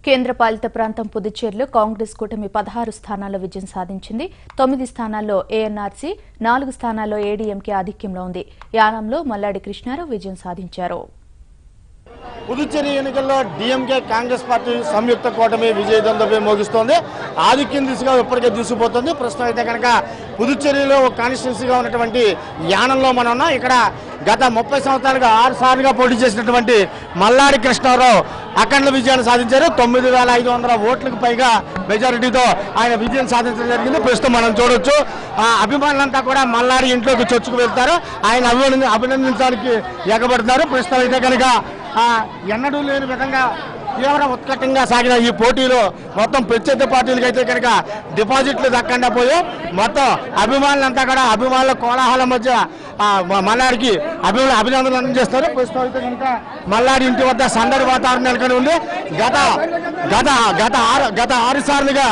కేంద్రపాలిత ప్రాంతం పుదుచ్చేరిలో కాంగ్రెస్ కూటమి 16 స్థానాల్లో విజయం సాధించింది. 9 స్థానాల్లో ఏఎన్ఆర్సీ, 4 స్థానాల్లో ఏడీఎంకే ఆధిక్యంలో ఉంది. యానంలో మల్లాడి కృష్ణారావు విజయం సాధించారు. పుదుచ్చేరి ఎన్నికల్లో డీఎంకే కాంగ్రెస్ పార్టీ సంయుక్త కూటమి విజయదండపై మోగిస్తోంది. ఆధిక్యం దిశగా ఇప్పటికే దూసుకుపోతుంది. ప్రస్తుతం అయితే కనుక పుదుచ్చేరిలో ఒక కాన్స్టిట్యున్సీగా ఉన్నటువంటి యానంలో మనం ఉన్నాం. ఇక్కడ గత 30 సంవత్సరాలుగా 6 సార్లుగా పోటీ చేసినటువంటి మల్లాడి కృష్ణారావు అఖండ విజయాన్ని సాధించారు. 9,500 ఓట్లకు పైగా మెజారిటీతో ఆయన విజయం సాధించడం జరిగింది. ప్రస్తుతం మనం చూడొచ్చు, అభిమానులంతా కూడా మల్లాడి ఇంట్లోకి చొచ్చుకు వెళ్తారు. ఆయన అభినందించడానికి ఎగబడుతున్నారు. ప్రస్తుతం అయితే కనుక ఎన్నడూ లేని విధంగా తీవ్ర ఉత్కటంగా సాగిన ఈ పోటీలో మొత్తం ప్రత్యర్థి పార్టీలకు అయితే కనుక డిపాజిట్లు దక్కండా పోయి మొత్తం అభిమానులంతా కూడా అభిమానుల కోలాహలం మధ్య మల్లాడికి అభినందనలు అందజేస్తారు. ప్రస్తుతం అయితే కనుక మల్లాడి ఇంటి వద్ద సందడి వాతావరణం నెలకొని ఉంది. గత 6 సార్లుగా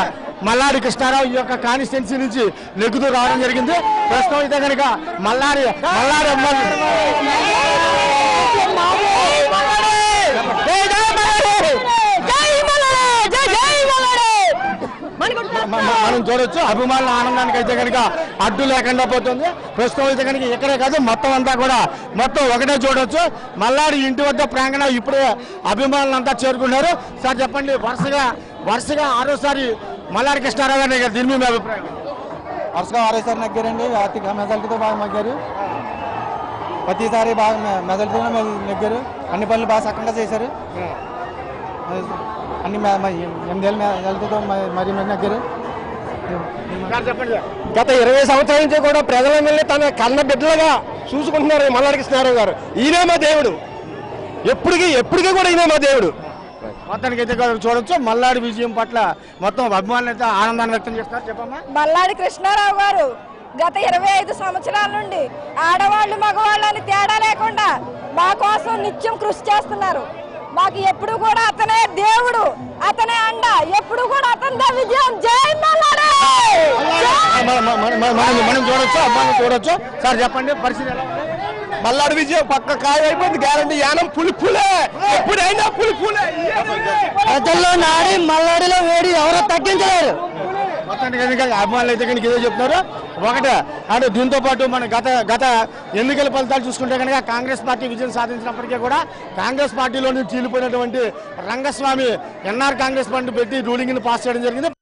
మల్లాడి కృష్ణారావు ఈ యొక్క కాన్స్టిట్యున్సీ నుంచి నెగ్గుతూ రావడం జరిగింది. ప్రస్తుతం అయితే కనుక మల్లాడి మనం చూడొచ్చు, అభిమానుల ఆనందానికి అయితే కనుక అడ్డు లేకుండా పోతుంది. ప్రస్తుతం అయితే కనుక ఇక్కడే కాదు మొత్తం అంతా కూడా మొత్తం ఒకటే చూడొచ్చు. మల్లాడి ఇంటి వద్ద ప్రాంగణం ఇప్పుడే అభిమానులంతా చేరుకున్నారు. సార్ చెప్పండి, వరుసగా 6సారి మల్లాడి కృష్ణారావు గారు నెగ్గారు, దీని మీద అభిప్రాయం? వరుసగా 6సారి నెగ్గారండి. ఆర్థిక మెజారిటీతో బాగా నెగ్గారు. ప్రతిసారి బాగా మెజారిటీతో నెగ్గారు. అన్ని పనులు బాగా చక్కగా చేశారు. అన్ని 8 ఏళ్ళ మెజారిటీతో మరి నెగ్గారు. గత 20 సంవత్సరాల నుంచి కూడా ప్రజలందరినీ తన కన్న బిడ్డలుగా చూసుకుంటున్నారు మల్లాడి కృష్ణారావు గారు. ఈయనే మా దేవుడు, ఎప్పటికీ కూడా ఈయనే మా దేవుడు. మొత్తానికి అయితే చూడొచ్చు, మల్లాడి విజయం పట్ల మొత్తం అభిమానులు అయితే ఆనందాన్ని వ్యక్తం చేస్తారు. చెప్పమ్మా. మల్లాడి కృష్ణారావు గారు గత 25 సంవత్సరాల నుండి ఆడవాళ్ళు మగవాళ్ళని తేడా లేకుండా మా కోసం నిత్యం కృషి చేస్తున్నారు. మాకు ఎప్పుడు కూడా అతనే దేవుడు, అతనే అండ, ఎప్పుడు కూడా అతనిదే విజయం. జై మల్లాడి. మనం చూడొచ్చు, అమ్మాయిని చూడొచ్చు. సార్ చెప్పండి, పరిస్థితి ఎలా ఉంది? మల్లాడి విజయం పక్క ఖాయం అయిపోయింది. గ్యారంటీ. యానం పులిపులే, ఎప్పుడైనా పులిపులే. ప్రజల్లో నాడి మల్లాడిలో వేడి ఎవరో తగ్గించలేరు. మొత్తానికి అభిమానులు అయితే కనుక ఇదే చెప్తున్నారు. ఒకటే అంటే దీంతో పాటు మన గత ఎన్నికల ఫలితాలు చూసుకుంటే కనుక కాంగ్రెస్ పార్టీ విజయం సాధించినప్పటికీ కూడా కాంగ్రెస్ పార్టీలో నుంచి చీలిపోయినటువంటి రంగస్వామి ఎన్ఆర్ కాంగ్రెస్ పార్టీ పెట్టి రూలింగ్ ని పాస్ చేయడం జరిగింది.